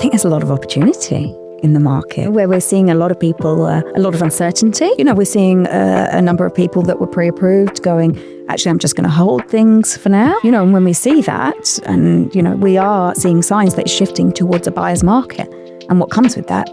think there's a lot of opportunity in the market where we're seeing a lot of people, a lot of uncertainty. We're seeing a number of people that were pre-approved going, actually, I'm just going to hold things for now. And when we see that, and, we are seeing signs that it's shifting towards a buyer's market. And what comes with that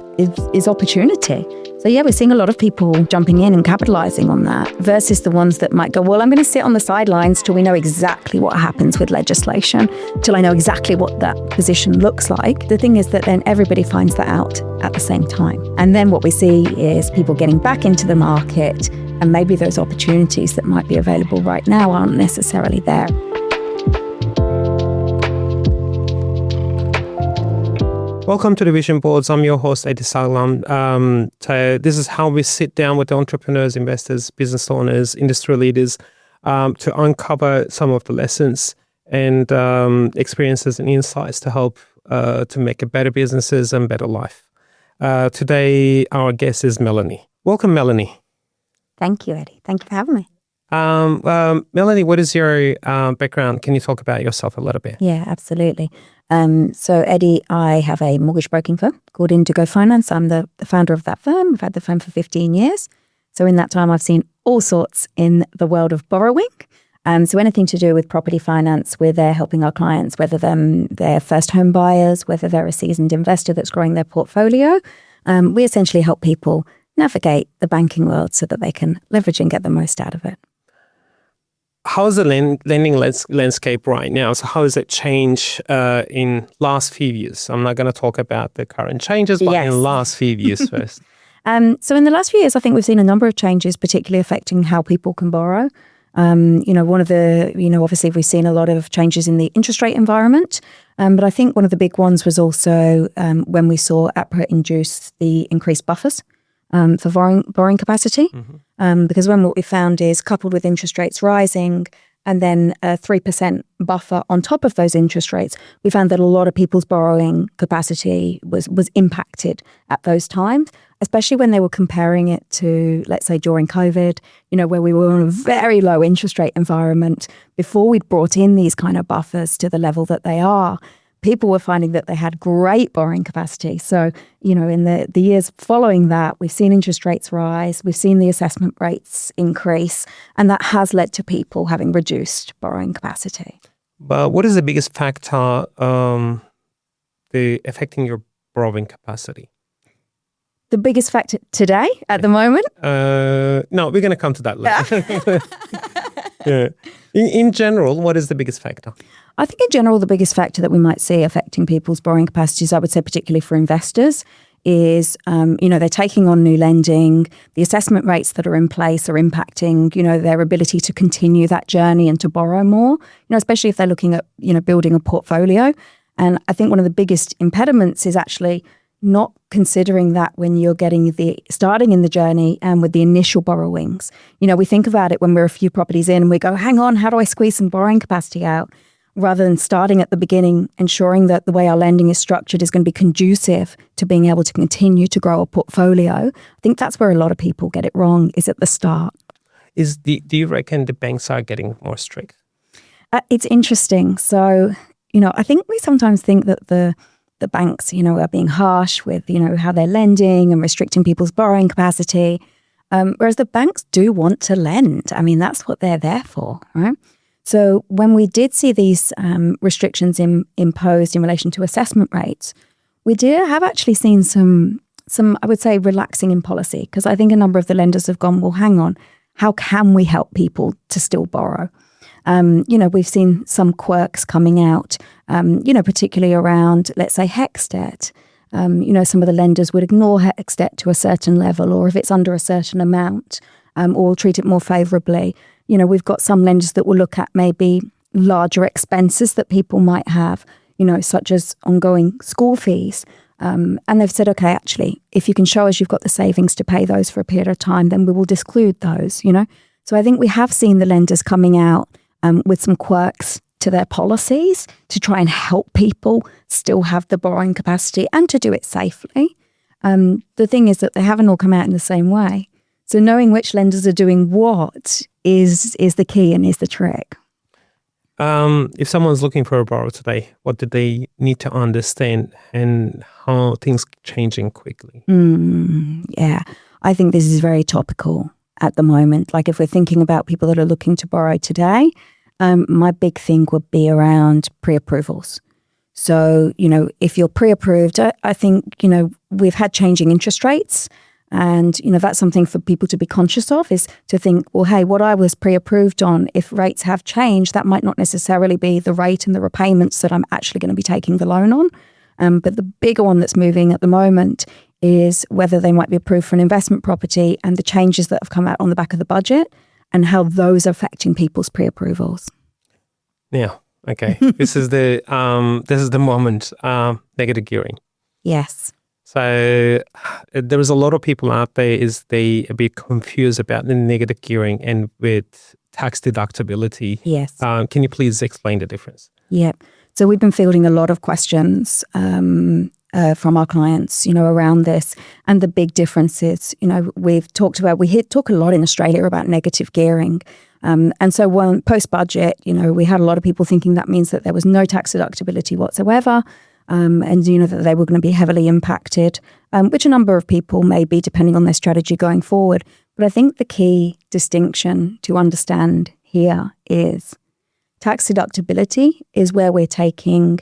is opportunity. So yeah, we're seeing a lot of people jumping in and capitalizing on that versus the ones that might go, well, I'm going to sit on the sidelines till we know exactly what happens with legislation, till I know exactly what that position looks like. The thing is that then everybody finds that out at the same time. And then what we see is people getting back into the market, and maybe those opportunities that might be available right now aren't necessarily there. Welcome to the Vision Boards. I'm your host, Saglam. So this is how we sit down with entrepreneurs, investors, business owners, industry leaders to uncover some of the lessons and experiences and insights to help to make a better businesses and better life. Today, our guest is Melanie. Welcome, Melanie. Thank you, Eddie. Thank you for having me. Melanie, what is your background? Can you talk about yourself a little bit? Yeah, absolutely. So Eddie, I have a mortgage broking firm called Indigo Finance. I'm the founder of that firm. I've had the firm for 15 years. So in that time, I've seen all sorts in the world of borrowing. So anything to do with property finance, we're there helping our clients, whether they're first home buyers, whether they're a seasoned investor that's growing their portfolio. We essentially help people navigate the banking world so that they can leverage and get the most out of it. How is the lending landscape right now? So how has it changed in last few years? I'm not going to talk about the current changes, but in the last few years first. So in the last few years, I think we've seen a number of changes, particularly affecting how people can borrow. One of the, obviously we've seen a lot of changes in the interest rate environment. But I think one of the big ones was also when we saw APRA induce the increased buffers for borrowing capacity. Mm-hmm. Because when what we found is, coupled with interest rates rising and then a 3% buffer on top of those interest rates, we found that a lot of people's borrowing capacity was impacted at those times, especially when they were comparing it to, let's say, during COVID, where we were in a very low interest rate environment before we'd brought in these kind of buffers to the level that they are. People were finding that they had great borrowing capacity. So, in the years following that, we've seen interest rates rise, we've seen the assessment rates increase, and that has led to people having reduced borrowing capacity. But what is the biggest factor affecting your borrowing capacity? The biggest factor today, at the moment? No, we're going to come to that later. Yeah. In general, what is the biggest factor? I think in general, the biggest factor that we might see affecting people's borrowing capacities, I would say particularly for investors, is, they're taking on new lending. The assessment rates that are in place are impacting, their ability to continue that journey and to borrow more, especially if they're looking at, building a portfolio. And I think one of the biggest impediments is actually not considering that when you're starting in the journey and with the initial borrowings. We think about it when we're a few properties in and we go, hang on, how do I squeeze some borrowing capacity out? Rather than starting at the beginning, ensuring that the way our lending is structured is going to be conducive to being able to continue to grow a portfolio. I think that's where a lot of people get it wrong, is at the start. Do you reckon the banks are getting more strict? It's interesting. So, I think we sometimes think that the banks, are being harsh with, how they're lending and restricting people's borrowing capacity. Whereas the banks do want to lend. I mean, that's what they're there for, right? So when we did see these restrictions imposed in relation to assessment rates, we have actually seen some, I would say, relaxing in policy, because I think a number of the lenders have gone, well, hang on, how can we help people to still borrow? We've seen some quirks coming out, particularly around, let's say, HEX debt. Some of the lenders would ignore HEX debt to a certain level, or if it's under a certain amount, or treat it more favourably. We've got some lenders that will look at maybe larger expenses that people might have, such as ongoing school fees. And they've said, okay, actually, if you can show us you've got the savings to pay those for a period of time, then we will disclude those, So I think we have seen the lenders coming out with some quirks to their policies to try and help people still have the borrowing capacity and to do it safely. The thing is that they haven't all come out in the same way. So knowing which lenders are doing what is the key and is the trick. if someone's looking for a borrower today, what do they need to understand and how things changing quickly? Yeah, I think this is very topical at the moment. Like if we're thinking about people that are looking to borrow today, my big thing would be around pre-approvals. So, if you're pre-approved, I think, we've had changing interest rates. And, that's something for people to be conscious of, is to think, well, hey, what I was pre-approved on, if rates have changed, that might not necessarily be the rate and the repayments that I'm actually going to be taking the loan on. But the bigger one that's moving at the moment is whether they might be approved for an investment property and the changes that have come out on the back of the budget and how those are affecting people's pre-approvals. Yeah. Okay. This is the moment, negative gearing. Yes. So there is a lot of people out there they a bit confused about the negative gearing and with tax deductibility. Yes. Can you please explain the difference? Yeah. So we've been fielding a lot of questions from our clients, around this. And the big difference is, we talk a lot in Australia about negative gearing. And so when post-budget, we had a lot of people thinking that means that there was no tax deductibility whatsoever. And, that they were going to be heavily impacted, which a number of people may be depending on their strategy going forward. But I think the key distinction to understand here is tax deductibility is where we're taking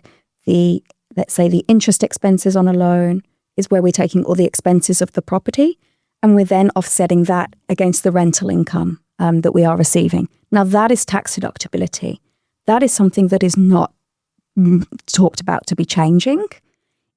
let's say the interest expenses on a loan, is where we're taking all the expenses of the property, and we're then offsetting that against the rental income that we are receiving. Now that is tax deductibility. That is something that is not talked about to be changing.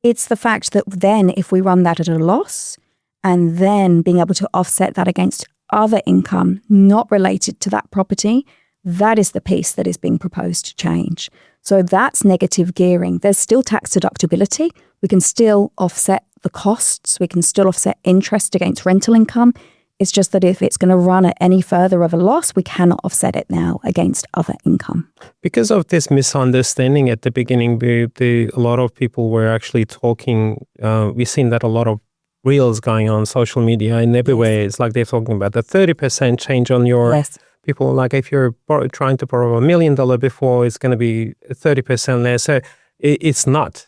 It's the fact that then if we run that at a loss and then being able to offset that against other income not related to that property, that is the piece that is being proposed to change. So that's negative gearing. There's still tax deductibility. We can still offset the costs. We can still offset interest against rental income. It's just that if it's going to run at any further of a loss, we cannot offset it now against other income. Because of this misunderstanding at the beginning, a lot of people were actually talking. We've seen that a lot of reels going on social media and everywhere. It's like they're talking about the 30% change on your people. Like if you're trying to borrow $1 million before, it's going to be 30% less. So it's not.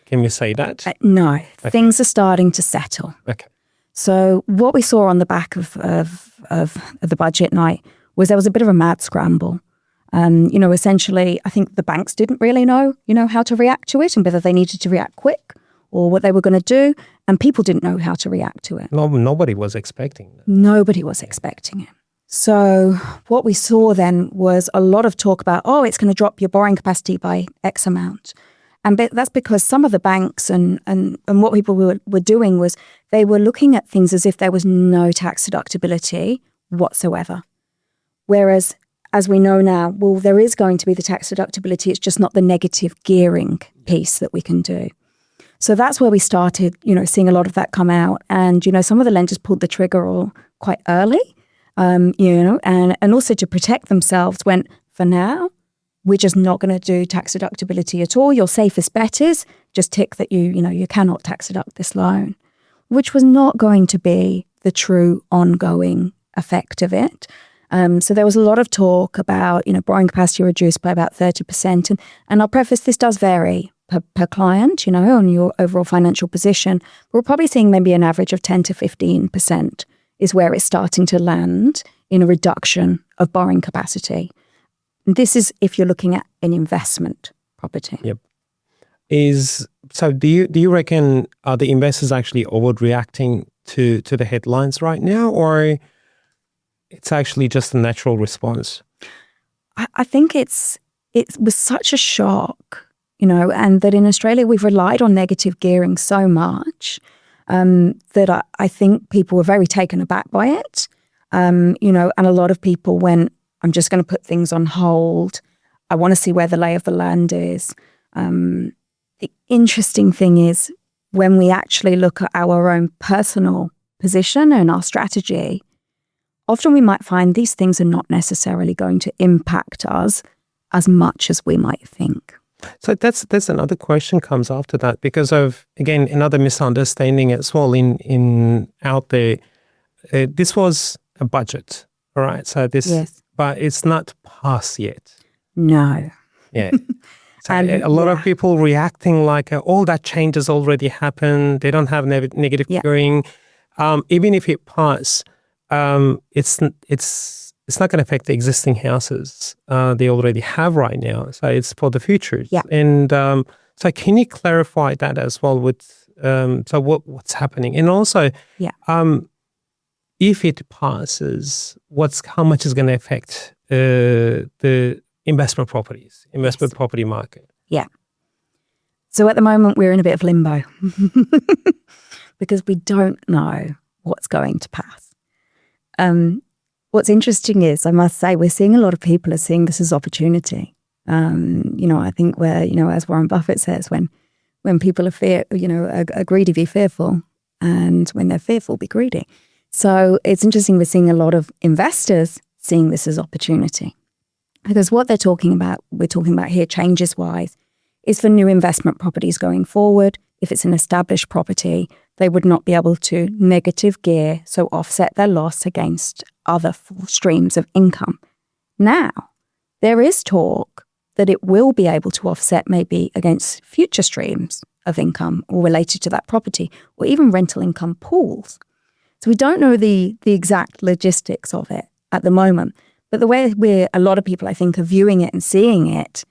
Can we say that? No. Okay. Things are starting to settle. Okay. So what we saw on the back of the budget night was there was a bit of a mad scramble. Essentially, I think the banks didn't really know, how to react to it and whether they needed to react quick or what they were going to do. And people didn't know how to react to it. No, nobody was expecting that. Nobody was expecting it. So what we saw then was a lot of talk about, it's going to drop your borrowing capacity by X amount. And that's because some of the banks and what people were doing was they were looking at things as if there was no tax deductibility whatsoever. Whereas, as we know now, well, there is going to be the tax deductibility. It's just not the negative gearing piece that we can do. So that's where we started, seeing a lot of that come out. And, some of the lenders pulled the trigger all quite early, and also to protect themselves went, for now, we're just not going to do tax deductibility at all. Your safest bet is just tick that you cannot tax deduct this loan, which was not going to be the true ongoing effect of it. So there was a lot of talk about, borrowing capacity reduced by about 30%. And I'll preface, this does vary per client, on your overall financial position. We're probably seeing maybe an average of 10 to 15% is where it's starting to land in a reduction of borrowing capacity. This is if you're looking at an investment property. Yep. Do you reckon are the investors actually overreacting to the headlines right now, or it's actually just a natural response? I think it was such a shock, and that in Australia we've relied on negative gearing so much that I think people were very taken aback by it. And a lot of people went, I'm just going to put things on hold. I want to see where the lay of the land is. The interesting thing is when we actually look at our own personal position and our strategy, often we might find these things are not necessarily going to impact us as much as we might think. So that's another question comes after that because of, again, another misunderstanding as well in out there. This was a budget, all right? So this... Yes. But it's not passed yet. No. Yeah. So And a lot of people reacting like, all that change has already happened. They don't have negative gearing. Even if it passes, it's not going to affect the existing houses they already have right now. So it's for the future. Yeah. And so can you clarify that as well with so what's happening? And also, if it passes, how much is going to affect the investment property market? Yeah. So at the moment, we're in a bit of limbo because we don't know what's going to pass. What's interesting is, I must say, we're seeing a lot of people are seeing this as opportunity. I think as Warren Buffett says, when people are greedy, be fearful, and when they're fearful, be greedy. So it's interesting, we're seeing a lot of investors seeing this as opportunity. Because what we're talking about here, changes-wise, is for new investment properties going forward. If it's an established property, they would not be able to negative gear, so offset their loss against other streams of income. Now, there is talk that it will be able to offset maybe against future streams of income or related to that property, or even rental income pools. So we don't know the exact logistics of it at the moment. But the way a lot of people, I think, are viewing it and seeing it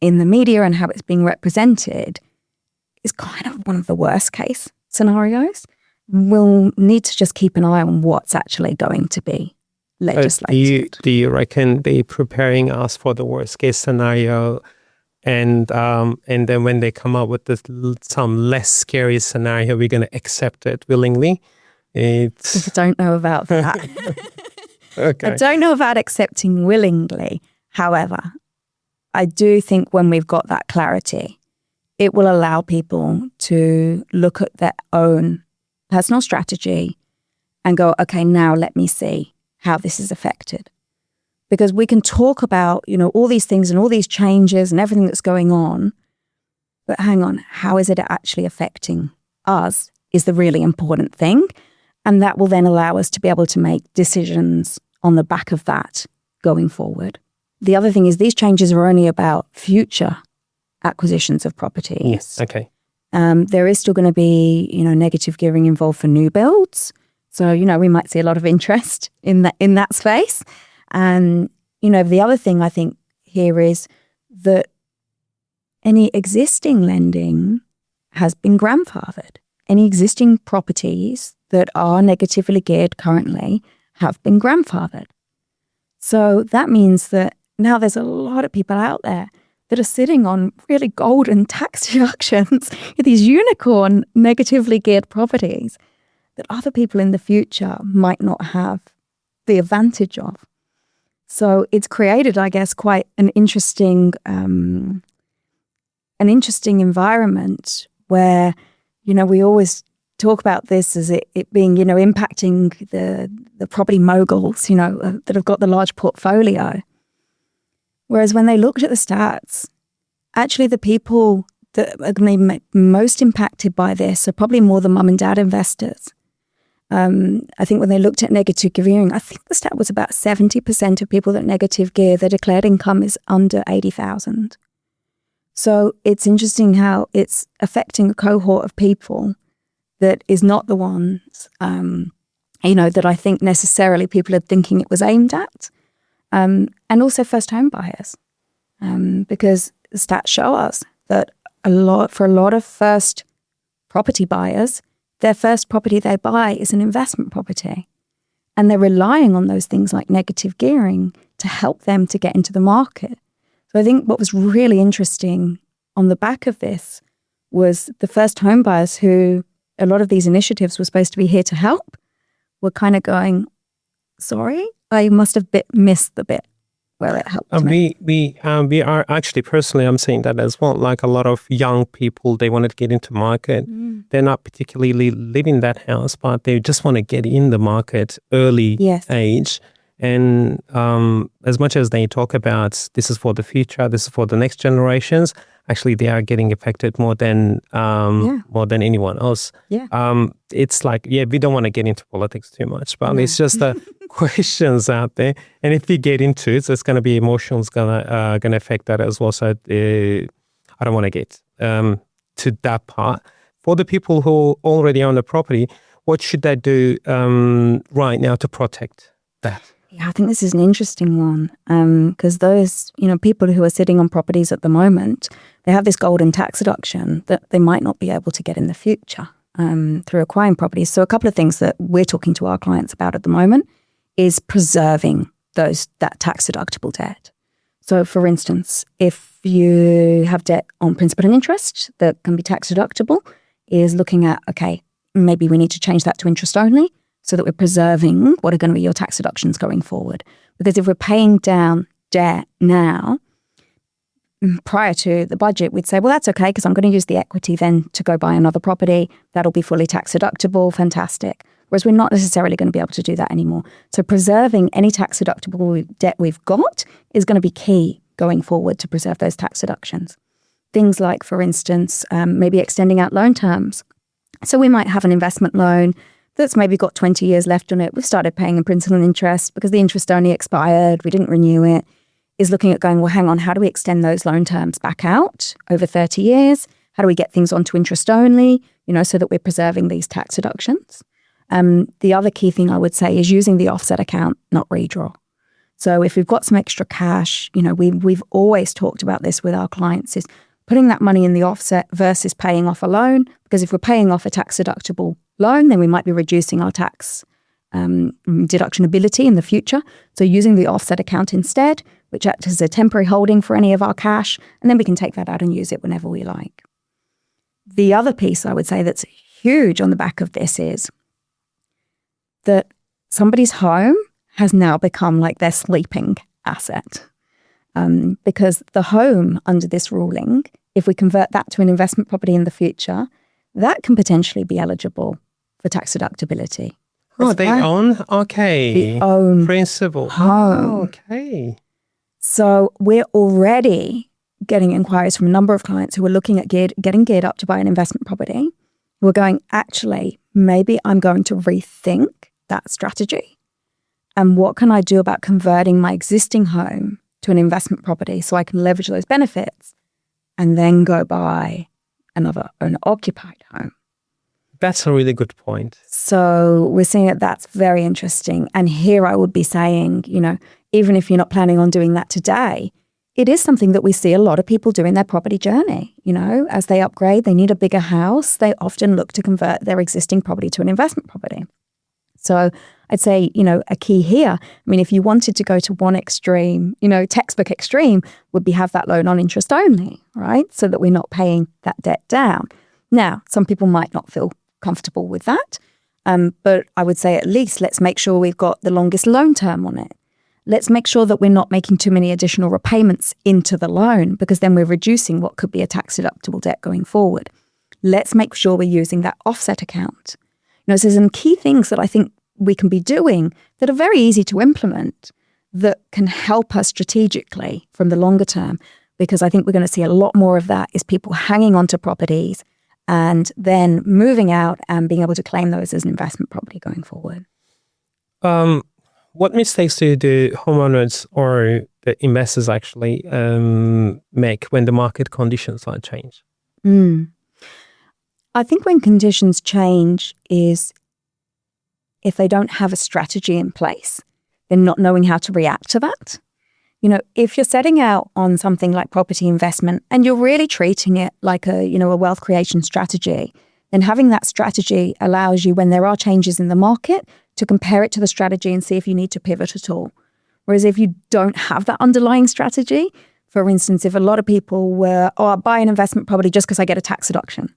in the media and how it's being represented is kind of one of the worst case scenarios. We'll need to just keep an eye on what's actually going to be legislated. Do you reckon they're preparing us for the worst case scenario, and then when they come up with some less scary scenario, we're going to accept it willingly? I don't know about that. Okay. I don't know about accepting willingly. However, I do think when we've got that clarity, it will allow people to look at their own personal strategy and go, okay, now let me see how this is affected. Because we can talk about, all these things and all these changes and everything that's going on, but hang on, how is it actually affecting us is the really important thing. And that will then allow us to be able to make decisions on the back of that going forward. The other thing is these changes are only about future acquisitions of properties. Yes. Okay. There is still going to be, negative gearing involved for new builds. So, we might see a lot of interest in that space. And, the other thing I think here is that any existing lending has been grandfathered. Any existing properties that are negatively geared currently have been grandfathered. So that means that now there's a lot of people out there that are sitting on really golden tax deductions, these unicorn negatively geared properties that other people in the future might not have the advantage of. So it's created, I guess, quite an interesting environment where, we always talk about this as it being, impacting the property moguls, that have got the large portfolio. Whereas when they looked at the stats, actually the people that are going to be most impacted by this are probably more the mum and dad investors. I think when they looked at negative gearing, I think the stat was about 70% of people that negative gear, their declared income is under 80,000. So it's interesting how it's affecting a cohort of people that is not the ones, that I think necessarily people are thinking it was aimed at. And also first home buyers, because the stats show us that for a lot of first property buyers, their first property they buy is an investment property. And they're relying on those things like negative gearing to help them to get into the market. So I think what was really interesting on the back of this was the first home buyers who a lot of these initiatives were supposed to be here to help were kind of going, sorry, I must have missed the bit where it helped me. We are actually, personally, I'm seeing that as well. Like a lot of young people, they want to get into market. They're not particularly living that house, but they just want to get in the market early age. And as much as they talk about this is for the future, this is for the next generations, actually they are getting affected more than anyone else. It's like, we don't want to get into politics too much, but it's just a questions out there, and if you get into it, so it's going to be emotions gonna affect that as well. So I don't want to get to that part. For the people who already own the property, what should they do right now to protect that? Yeah, I think this is an interesting one because those, people who are sitting on properties at the moment, they have this golden tax deduction that they might not be able to get in the future through acquiring properties. So a couple of things that we're talking to our clients about at the moment is preserving that tax deductible debt. So for instance, if you have debt on principal and interest that can be tax deductible, is looking at, okay, maybe we need to change that to interest only, so that we're preserving what are going to be your tax deductions going forward. Because if we're paying down debt now, prior to the budget, we'd say, well, that's okay, because I'm going to use the equity then to go buy another property. That'll be fully tax deductible. Fantastic. Whereas we're not necessarily going to be able to do that anymore. So preserving any tax deductible debt we've got is going to be key going forward to preserve those tax deductions. Things like, for instance, maybe extending out loan terms. So we might have an investment loan that's maybe got 20 years left on it. We've started paying in principal and interest because the interest only expired. We didn't renew it. Is looking at going, well, hang on, how do we extend those loan terms back out over 30 years? How do we get things onto interest only, so that we're preserving these tax deductions? The other key thing I would say is using the offset account, not redraw. So if we've got some extra cash, we've always talked about this with our clients, is putting that money in the offset versus paying off a loan. Because if we're paying off a tax deductible loan, then we might be reducing our tax deductibility in the future. So using the offset account instead, which acts as a temporary holding for any of our cash, and then we can take that out and use it whenever we like. The other piece I would say that's huge on the back of this is that somebody's home has now become like their sleeping asset. Because the home under this ruling, if we convert that to an investment property in the future, that can potentially be eligible for tax deductibility. Oh, they own? Okay. The own principal. home. Oh, okay. So we're already getting inquiries from a number of clients who are looking at getting geared up to buy an investment property. We're going, actually, maybe I'm going to rethink that strategy. And what can I do about converting my existing home to an investment property so I can leverage those benefits and then go buy an occupied home? That's a really good point. So we're seeing that that's very interesting. And here I would be saying, even if you're not planning on doing that today, it is something that we see a lot of people do in their property journey. As they upgrade, they need a bigger house. They often look to convert their existing property to an investment property. So I'd say, a key here, if you wanted to go to one extreme, textbook extreme would be have that loan on interest only, right? So that we're not paying that debt down. Now, some people might not feel comfortable with that. But I would say at least let's make sure we've got the longest loan term on it. Let's make sure that we're not making too many additional repayments into the loan, because then we're reducing what could be a tax deductible debt going forward. Let's make sure we're using that offset account. So there's some key things that I think we can be doing that are very easy to implement that can help us strategically from the longer term, because I think we're going to see a lot more of that is people hanging on to properties and then moving out and being able to claim those as an investment property going forward. What mistakes do the homeowners or the investors actually make when the market conditions are changed? I think when conditions change is if they don't have a strategy in place, then not knowing how to react to that. If you're setting out on something like property investment and you're really treating it like a wealth creation strategy, then having that strategy allows you, when there are changes in the market, to compare it to the strategy and see if you need to pivot at all. Whereas if you don't have that underlying strategy, for instance, if a lot of people were, I buy an investment property just because I get a tax deduction,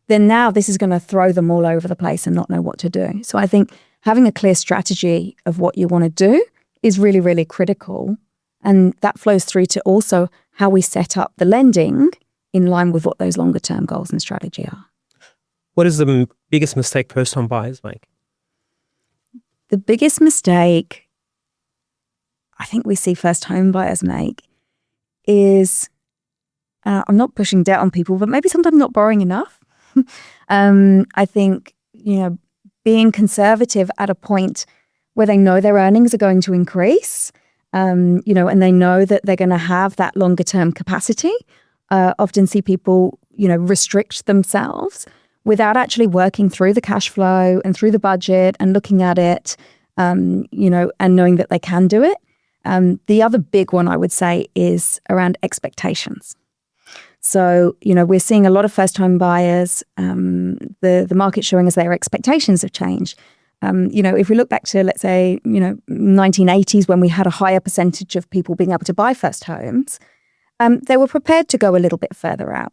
then now this is going to throw them all over the place and not know what to do. So I think having a clear strategy of what you want to do is really, really critical. And that flows through to also how we set up the lending in line with what those longer term goals and strategy are. What is the biggest mistake first-time buyers make? The biggest mistake I think we see first home buyers make is, I'm not pushing debt on people, but maybe sometimes not borrowing enough. I think, being conservative at a point where they know their earnings are going to increase, and they know that they're going to have that longer term capacity. Often see people, restrict themselves without actually working through the cash flow and through the budget and looking at it, and knowing that they can do it. The other big one I would say is around expectations. So, we're seeing a lot of first-time buyers, the market showing us their expectations have changed. If we look back to, let's say, 1980s, when we had a higher percentage of people being able to buy first homes, they were prepared to go a little bit further out.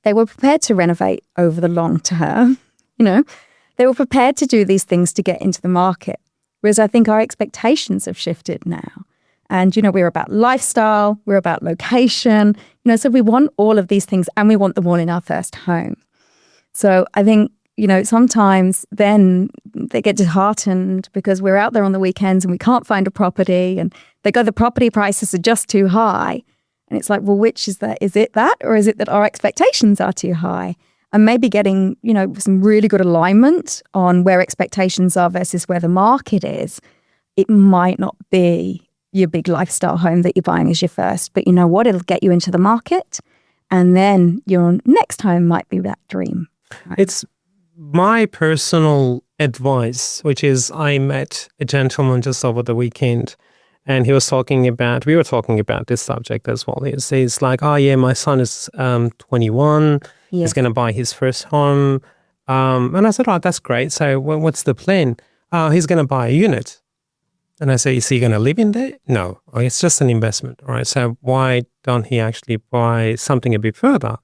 They were prepared to renovate over the long term. They were prepared to do these things to get into the market. Whereas I think our expectations have shifted now. And, we're about lifestyle, we're about location, so we want all of these things and we want them all in our first home. So I think, sometimes then they get disheartened because we're out there on the weekends and we can't find a property and they go, the property prices are just too high. And it's like, well, which is that? Is it that, or is it that our expectations are too high? And maybe getting, some really good alignment on where expectations are versus where the market is. It might not be your big lifestyle home that you're buying as your first, but you know what? It'll get you into the market. And then your next home might be that dream. Right? It's my personal advice, which is I met a gentleman just over the weekend and we were talking about this subject as well. He's like, oh yeah, my son is 21. Yeah. He's going to buy his first home. And I said, oh, that's great. So what's the plan? He's going to buy a unit. And I say, is he going to live in there? No, it's just an investment. All right. So why don't he actually buy something a bit further?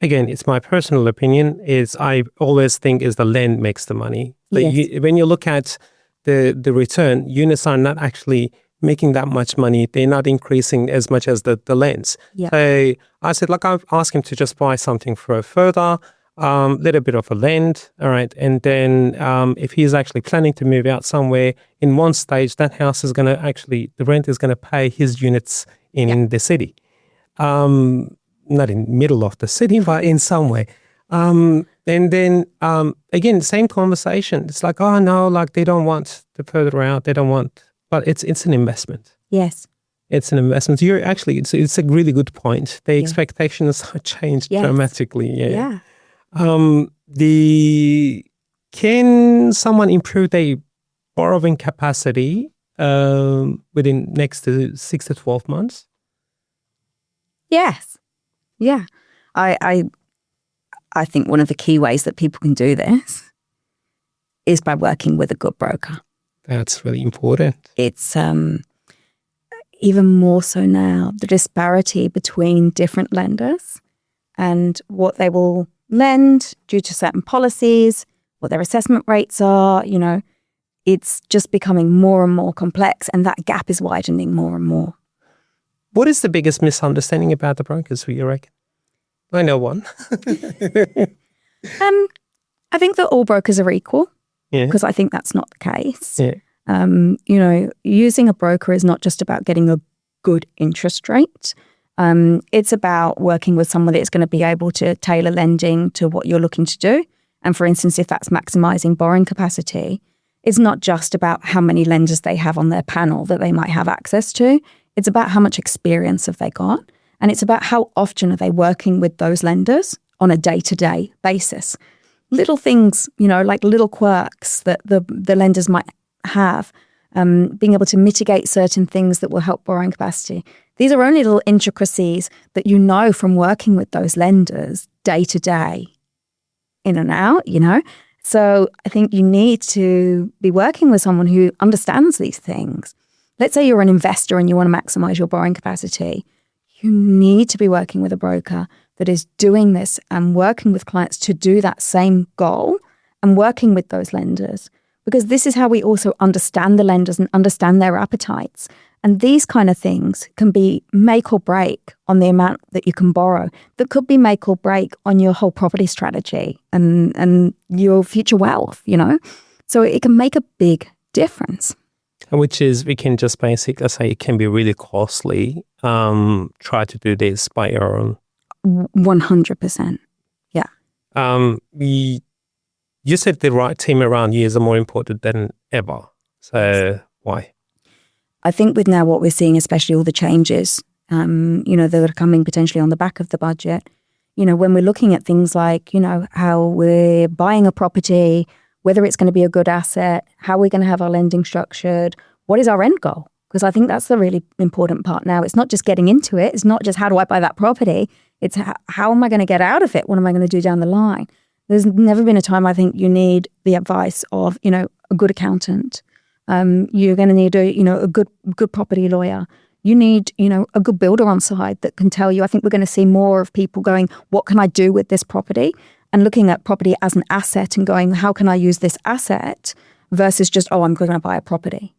Again, it's my personal opinion. I always think is the land makes the money. Yes. When you look at the return, units are not actually making that much money. They're not increasing as much as the lands. Yep. So I said, I've asked him to just buy something for a further, little bit of a land. All right. And then if he's actually planning to move out somewhere, in one stage, that house is going to the rent is going to pay his units in the city. Not in the middle of the city, but in some way. And then, again, same conversation. It's like, oh, no, they don't want the further out. They don't want, but it's an investment. Yes. It's an investment. It's a really good point. The expectations have changed dramatically. Yeah. Can someone improve their borrowing capacity within next 6 to 12 months? Yes. Yeah. I think one of the key ways that people can do this is by working with a good broker. That's really important. It's even more so now, the disparity between different lenders and what they will lend due to certain policies, what their assessment rates are, it's just becoming more and more complex, and that gap is widening more and more. What is the biggest misunderstanding about the brokers, you reckon? I know one. I think that all brokers are equal, because I think that's not the case. Yeah. Using a broker is not just about getting a good interest rate. It's about working with someone that's going to be able to tailor lending to what you're looking to do. And for instance, if that's maximizing borrowing capacity, it's not just about how many lenders they have on their panel that they might have access to. It's about how much experience have they got. And it's about how often are they working with those lenders on a day-to-day basis. Little things, like little quirks that the lenders might have, being able to mitigate certain things that will help borrowing capacity. These are only little intricacies that from working with those lenders day to day, in and out, So I think you need to be working with someone who understands these things. Let's say you're an investor and you want to maximize your borrowing capacity. You need to be working with a broker that is doing this and working with clients to do that same goal and working with those lenders. Because this is how we also understand the lenders and understand their appetites. And these kind of things can be make or break on the amount that you can borrow. That could be make or break on your whole property strategy and your future wealth, So it can make a big difference. Which is, we can just basically say it can be really costly. Try to do this by your own. 100%. Yeah. You said the right team around you is more important than ever. So why? I think with now what we're seeing, especially all the changes, that are coming potentially on the back of the budget, when we're looking at things like, how we're buying a property, whether it's going to be a good asset, how we're going to have our lending structured, what is our end goal? Because I think that's the really important part now. It's not just getting into it. It's not just how do I buy that property. It's how am I going to get out of it? What am I going to do down the line? There's never been a time I think you need the advice of, a good accountant. You're going to need a good property lawyer. You need, a good builder on side that can tell you. I think we're going to see more of people going, what can I do with this property? And looking at property as an asset and going, how can I use this asset versus just, I'm going to buy a property,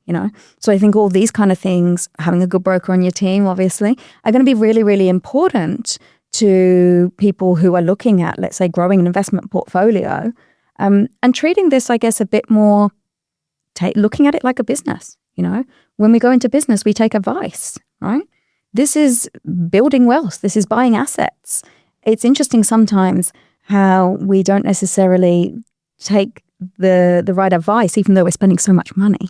So I think all these kind of things, having a good broker on your team, obviously, are going to be really, really important to people who are looking at, let's say, growing an investment portfolio and treating this, I guess, a bit more, looking at it like a business, When we go into business, we take advice, right? This is building wealth. This is buying assets. It's interesting sometimes how we don't necessarily take the right advice, even though we're spending so much money.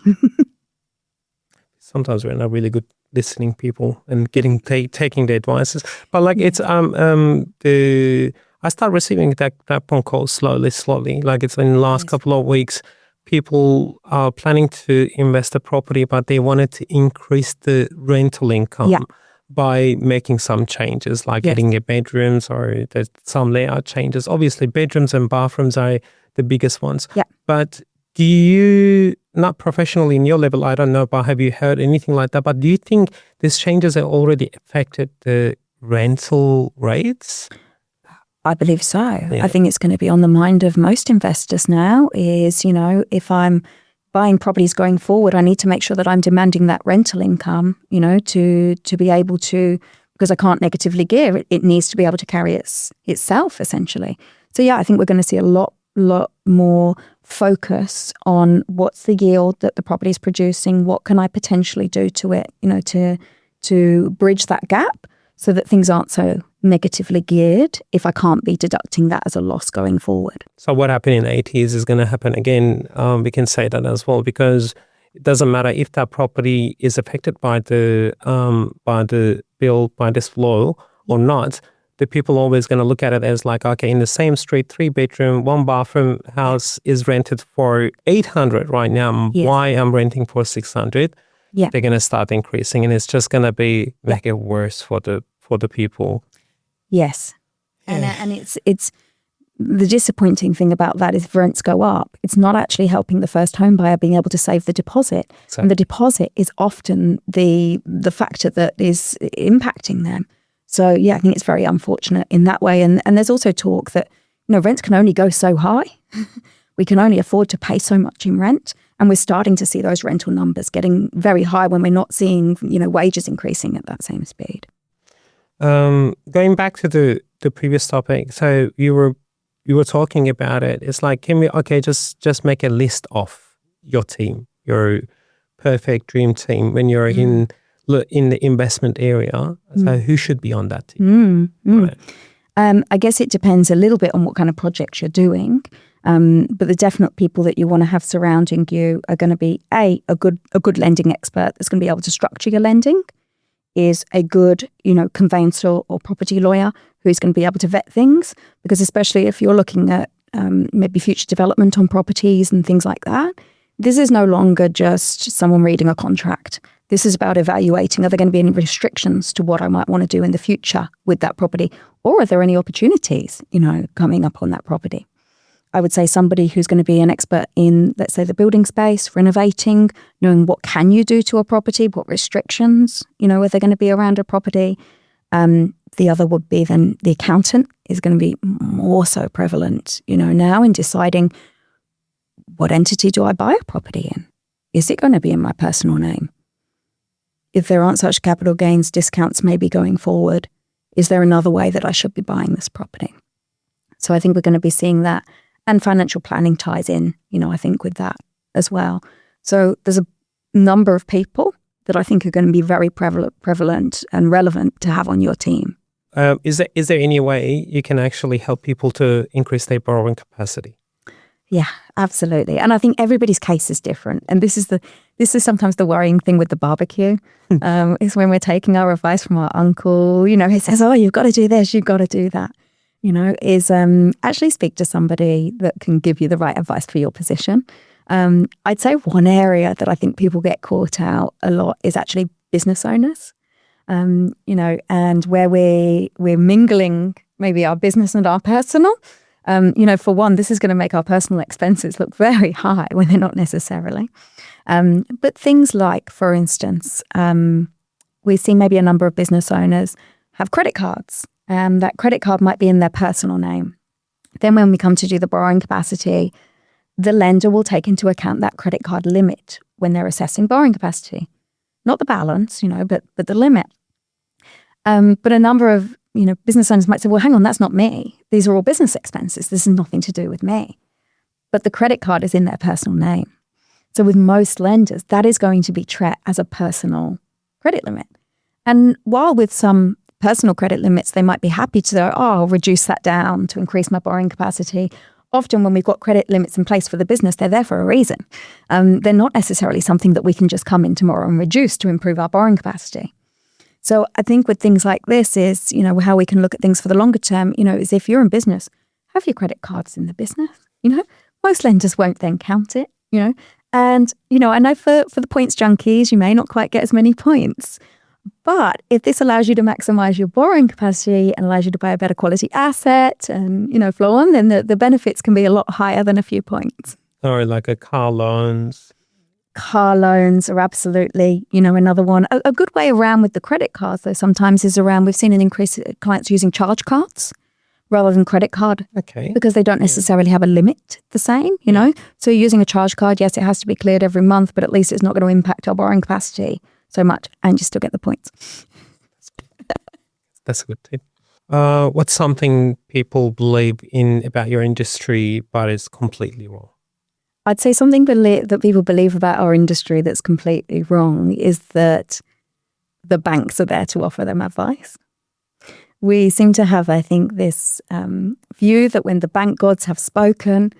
Sometimes we're not really good listening people and taking the advices. But like it's I start receiving that phone call slowly. Like it's in the last couple of weeks. People are planning to invest a property, but they wanted to increase the rental income by making some changes, like getting a bedrooms or there's some layout changes. Obviously, bedrooms and bathrooms are the biggest ones. Yeah. But do you, not professionally in your level, I don't know, but have you heard anything like that? But do you think these changes have already affected the rental rates? I believe so. Yeah. I think it's going to be on the mind of most investors now is, if I'm buying properties going forward, I need to make sure that I'm demanding that rental income, to be able to, because I can't negatively gear, it needs to be able to carry itself essentially. So yeah, I think we're going to see a lot more focus on what's the yield that the property is producing, what can I potentially do to it, to bridge that gap so that things aren't so negatively geared if I can't be deducting that as a loss going forward. So what happened in the 80s is going to happen again. We can say that as well, because it doesn't matter if that property is affected by the bill, by this law or not. The people always going to look at it as like, okay, in the same street, 3-bedroom, 1-bathroom house is rented for 800 right now. Yes. Why I'm renting for 600? Yeah, they're going to start increasing, and it's just going to make it worse for the people. Yes, yeah. And it's the disappointing thing about that is if rents go up, it's not actually helping the first home buyer being able to save the deposit. Exactly. And the deposit is often the factor that is impacting them. So yeah, I think it's very unfortunate in that way. And there's also talk that, rents can only go so high. We can only afford to pay so much in rent. And we're starting to see those rental numbers getting very high when we're not seeing, wages increasing at that same speed. Going back to the previous topic, so you were talking about it. It's like, just make a list of your team, your perfect dream team when you're in the investment area. So who should be on that team? Right. I guess it depends a little bit on what kind of projects you're doing. But the definite people that you want to have surrounding you are going to be a good lending expert that's going to be able to structure your lending, is a good, conveyancer or property lawyer who's going to be able to vet things, because especially if you're looking at maybe future development on properties and things like that, this is no longer just someone reading a contract. This is about evaluating, are there going to be any restrictions to what I might want to do in the future with that property? Or are there any opportunities, coming up on that property? I would say somebody who's going to be an expert in, let's say, the building space, renovating, knowing what can you do to a property, what restrictions, are there going to be around a property. The other would be then the accountant is going to be more so prevalent, now in deciding what entity do I buy a property in? Is it going to be in my personal name? If there aren't such capital gains discounts maybe going forward, is there another way that I should be buying this property? So I think we're going to be seeing that. And financial planning ties in, I think with that as well. So there's a number of people that I think are going to be very prevalent and relevant to have on your team. Is there any way you can actually help people to increase their borrowing capacity? Yeah, absolutely. And I think everybody's case is different. And this is sometimes the worrying thing with the barbecue. Is when we're taking our advice from our uncle, he says, oh, you've got to do this, you've got to do that. Is actually speak to somebody that can give you the right advice for your position. I'd say one area that I think people get caught out a lot is actually business owners. And where we're mingling maybe our business and our personal. For one, this is going to make our personal expenses look very high when they're not necessarily. But things like, for instance, we see maybe a number of business owners have credit cards, and that credit card might be in their personal name. Then when we come to do the borrowing capacity, the lender will take into account that credit card limit when they're assessing borrowing capacity. Not the balance, but the limit. But a number of business owners might say, well, hang on, that's not me. These are all business expenses. This is nothing to do with me. But the credit card is in their personal name. So with most lenders, that is going to be treated as a personal credit limit. And while with some personal credit limits, they might be happy to say, I'll reduce that down to increase my borrowing capacity. Often when we've got credit limits in place for the business, they're there for a reason. They're not necessarily something that we can just come in tomorrow and reduce to improve our borrowing capacity. So I think with things like this is, how we can look at things for the longer term, is if you're in business, have your credit cards in the business, most lenders won't then count it, and, I know for the points junkies, you may not quite get as many points, but if this allows you to maximize your borrowing capacity and allows you to buy a better quality asset and, flow on, then the benefits can be a lot higher than a few points. Or like a car loans. Car loans are absolutely, another one. A good way around with the credit cards, though, sometimes is around, we've seen an increase in clients using charge cards rather than credit card. Okay. Because they don't necessarily have a limit the same, So using a charge card, yes, it has to be cleared every month, but at least it's not going to impact our borrowing capacity so much, and you still get the points. That's a good tip. What's something people believe in about your industry but is completely wrong? I'd say something that people believe about our industry that's completely wrong is that the banks are there to offer them advice. We seem to have, I think, this view that when the bank gods have spoken,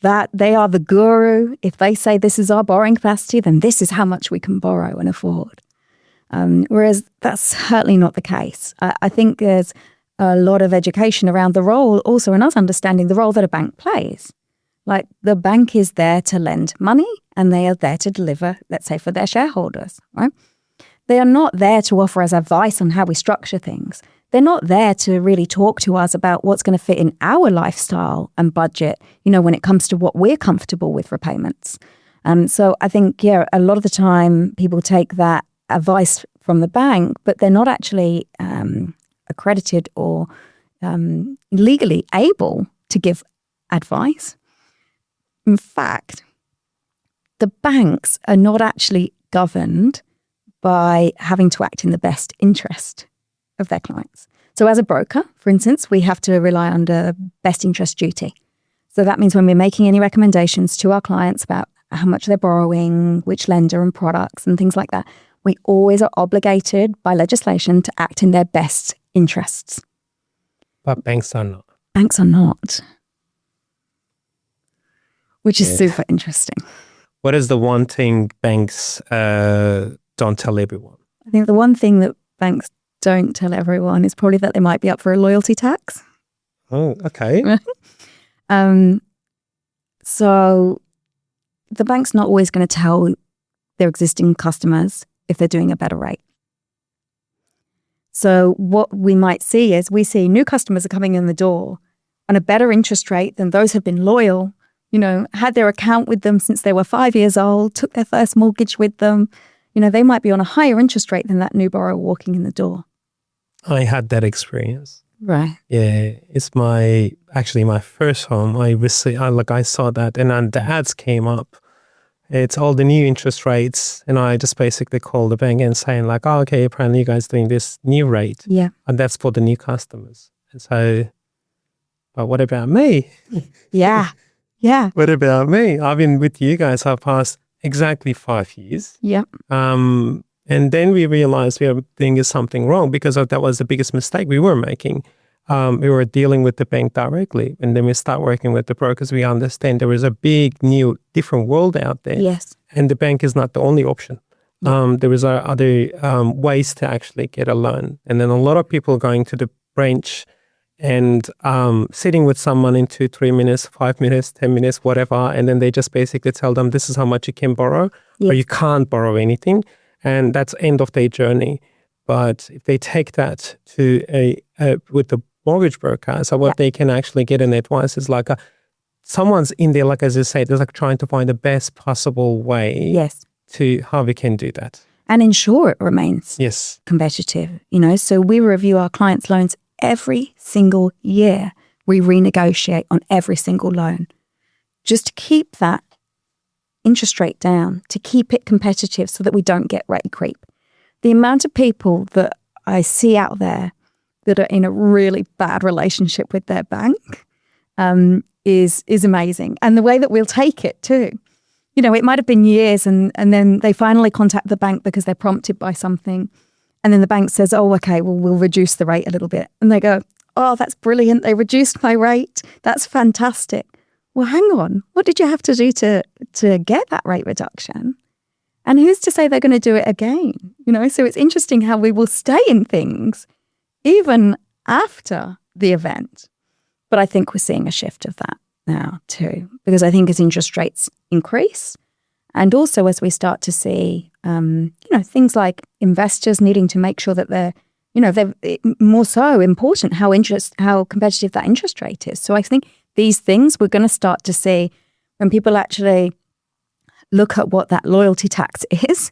that they are the guru. If they say this is our borrowing capacity, then this is how much we can borrow and afford. Whereas that's certainly not the case. I think there's a lot of education around the role, also in us understanding the role that a bank plays. Like the bank is there to lend money and they are there to deliver, let's say, for their shareholders, right? They are not there to offer us advice on how we structure things. They're not there to really talk to us about what's going to fit in our lifestyle and budget, when it comes to what we're comfortable with repayments. So I think, a lot of the time people take that advice from the bank, but they're not actually accredited or legally able to give advice. In fact, the banks are not actually governed by having to act in the best interest of their clients. So as a broker, for instance, we have to rely on the best interest duty. So that means when we're making any recommendations to our clients about how much they're borrowing, which lender and products and things like that, we always are obligated by legislation to act in their best interests. But banks are not. Banks are not. Which is super interesting. What is the one thing banks don't tell everyone? I think the one thing that banks don't tell everyone is probably that they might be up for a loyalty tax. Oh, okay. So the bank's not always going to tell their existing customers if they're doing a better rate. So what we might see is we see new customers are coming in the door on a better interest rate than those who've been loyal, had their account with them since they were 5 years old, took their first mortgage with them. They might be on a higher interest rate than that new borrower walking in the door. I had that experience. Right. Yeah, it's my first home. I saw that, and then the ads came up. It's all the new interest rates, and I just basically called the bank and saying like, "Oh, okay, apparently you guys doing this new rate, yeah, and that's for the new customers." And so, but what about me? Yeah. What about me? I've been with you guys for past exactly 5 years. Yeah. And then we realized we were doing something wrong because that was the biggest mistake we were making. we were dealing with the bank directly. And then we start working with the brokers. We understand there is a big, new, different world out there. Yes. And the bank is not the only option. Yeah. There is other ways to actually get a loan. And then a lot of people going to the branch and sitting with someone in 2-3 minutes, 5 minutes, 10 minutes, whatever. And then they just basically tell them, this is how much you can borrow, or you can't borrow anything. And that's end of their journey. But if they take that to with the mortgage broker, so what they can actually get in advice is like someone's in there, like as you say, they're like trying to find the best possible way to how we can do that. And ensure it remains competitive. So we review our clients' loans every single year. We renegotiate on every single loan just to keep that interest rate down, to keep it competitive so that we don't get rate creep. The amount of people that I see out there that are in a really bad relationship with their bank is amazing. And the way that we'll take it too. It might have been years and then they finally contact the bank because they're prompted by something. And then the bank says, oh, okay, well, we'll reduce the rate a little bit. And they go, oh, that's brilliant. They reduced my rate. That's fantastic. Well, hang on. What did you have to do to get that rate reduction? And who's to say they're going to do it again? So it's interesting how we will stay in things even after the event. But I think we're seeing a shift of that now too, because I think as interest rates increase and also as we start to see, things like investors needing to make sure that they're more so important how competitive that interest rate is. So I think these things we're going to start to see when people actually look at what that loyalty tax is,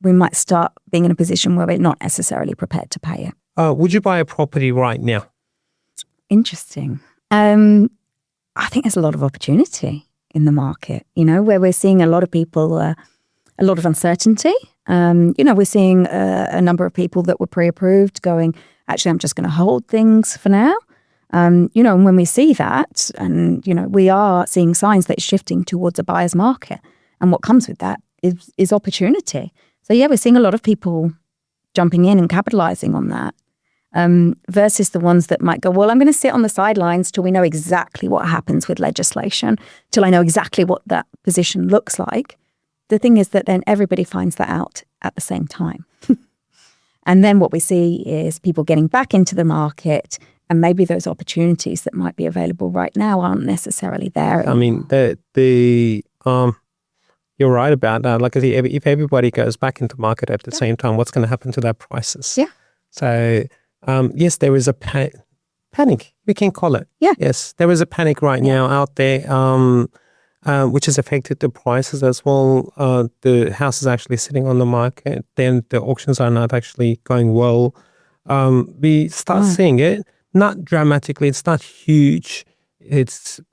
we might start being in a position where we're not necessarily prepared to pay it. Would you buy a property right now? Interesting. I think there's a lot of opportunity in the market, where we're seeing a lot of people, a lot of uncertainty. We're seeing a number of people that were pre-approved going, actually, I'm just going to hold things for now. And when we see that, and, we are seeing signs that it's shifting towards a buyer's market. And what comes with that is opportunity. So, we're seeing a lot of people jumping in and capitalizing on that. Versus the ones that might go, well, I'm going to sit on the sidelines till we know exactly what happens with legislation, till I know exactly what that position looks like. The thing is that then everybody finds that out at the same time. And then what we see is people getting back into the market, and maybe those opportunities that might be available right now aren't necessarily there anymore. I mean, you're right about that. Like if everybody goes back into market at the same time, what's going to happen to their prices? Yeah. So yes, there is a panic. We can call it. Yeah. Yes, there is a panic right now out there, which has affected the prices as well. The house is actually sitting on the market. Then the auctions are not actually going well. We start seeing it, not dramatically. It's not huge.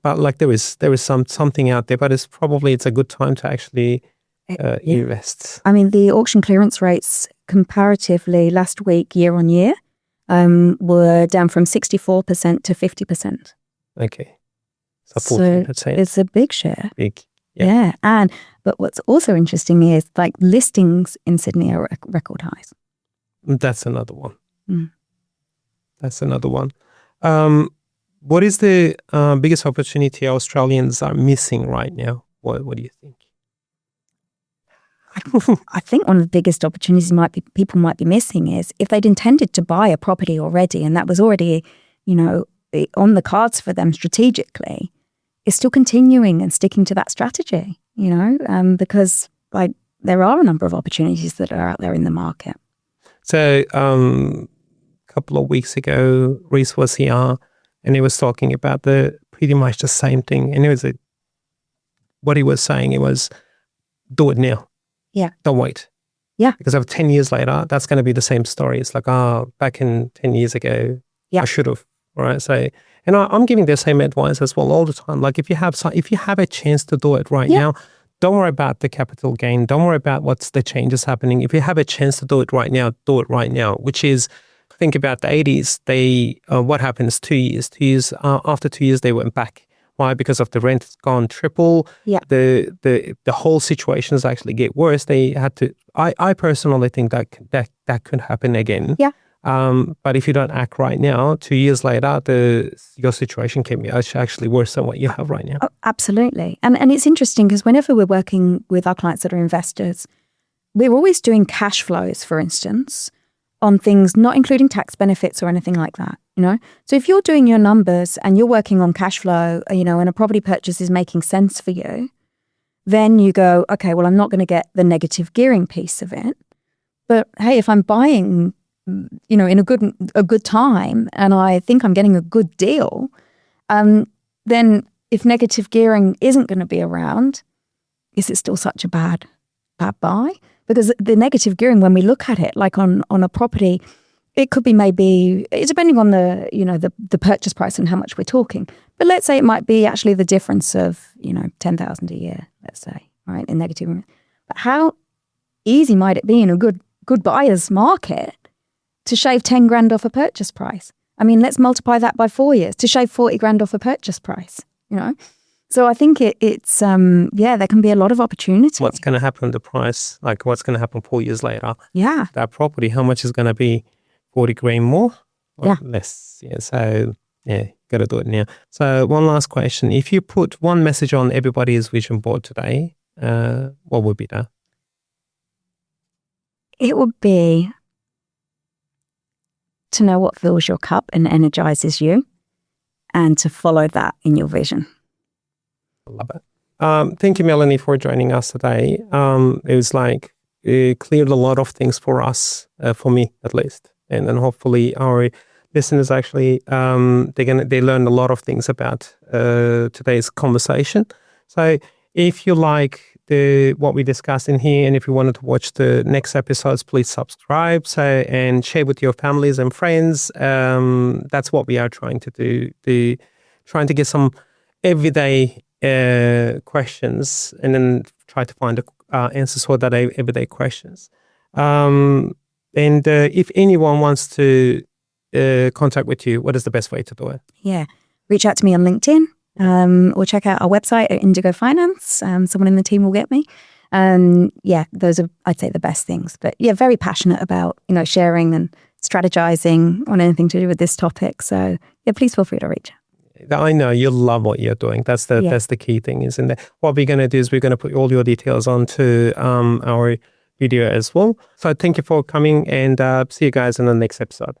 But like there is something out there. But it's a good time to actually invest. I mean, the auction clearance rates comparatively last week, year on year, were down from 64% to 50%. Okay. So 14%. So it's a big share. Big. Yeah. But what's also interesting is like listings in Sydney are record highs. That's another one. That's another one. What is the biggest opportunity Australians are missing right now? What do you think? I think one of the biggest opportunities people might be missing is if they'd intended to buy a property already and that was already, on the cards for them strategically, is still continuing and sticking to that strategy, because like there are a number of opportunities that are out there in the market. So a couple of weeks ago, Reese was here and he was talking about pretty much the same thing. And what he was saying, it was do it now. Yeah. Don't wait. Yeah. Because of 10 years later, that's going to be the same story. It's like, back in 10 years ago, I should have. Right. So, and I'm giving the same advice as well all the time. Like if you have a chance to do it right now, don't worry about the capital gain. Don't worry about what's the changes happening. If you have a chance to do it right now, do it right now, which is, think about the 80s. What happens 2 years? 2 years, after 2 years, they went back. Why? Because of the rent gone triple. Yeah. The whole situation is actually get worse. They had to. I personally think that could happen again. Yeah. But if you don't act right now, 2 years later, your situation can be actually worse than what you have right now. Oh, absolutely. And it's interesting because whenever we're working with our clients that are investors, we're always doing cash flows, for instance, on things not including tax benefits or anything like that, So if you're doing your numbers and you're working on cash flow, and a property purchase is making sense for you, then you go, okay, well, I'm not going to get the negative gearing piece of it. But hey, if I'm buying, in a good time and I think I'm getting a good deal, then if negative gearing isn't going to be around, is it still such a bad buy? Because the negative gearing, when we look at it, like on a property, it could be maybe, it's depending on the purchase price and how much we're talking. But let's say it might be actually the difference of, 10,000 a year, let's say, right, in negative. But how easy might it be in a good buyer's market to shave 10 grand off a purchase price? I mean, let's multiply that by 4 years to shave 40 grand off a purchase price, So I think it's there can be a lot of opportunity. What's going to happen to the price? Like what's going to happen 4 years later? Yeah. That property, how much is going to be? 40 grand more or less? Yeah. So got to do it now. So one last question. If you put one message on everybody's vision board today, what would be that? It would be to know what fills your cup and energizes you and to follow that in your vision. I love it. Thank you, Melanie, for joining us today. It was like it cleared a lot of things for us, for me at least. And then hopefully our listeners actually, they learned a lot of things about today's conversation. So if you like what we discussed in here, and if you wanted to watch the next episodes, please subscribe and share with your families and friends. That's what we are trying to do. Trying to get some everyday questions and then try to find answers for that everyday questions. And if anyone wants to contact with you, what is the best way to do it? Yeah, reach out to me on LinkedIn or check out our website at Indigo Finance. Someone in the team will get me. Those are, I'd say, the best things. But very passionate about, sharing and strategizing on anything to do with this topic. So please feel free to reach out. I know you love what you're doing. That's the key thing, isn't it? What we're going to do is we're going to put all your details onto our video as well. So thank you for coming and see you guys in the next episode.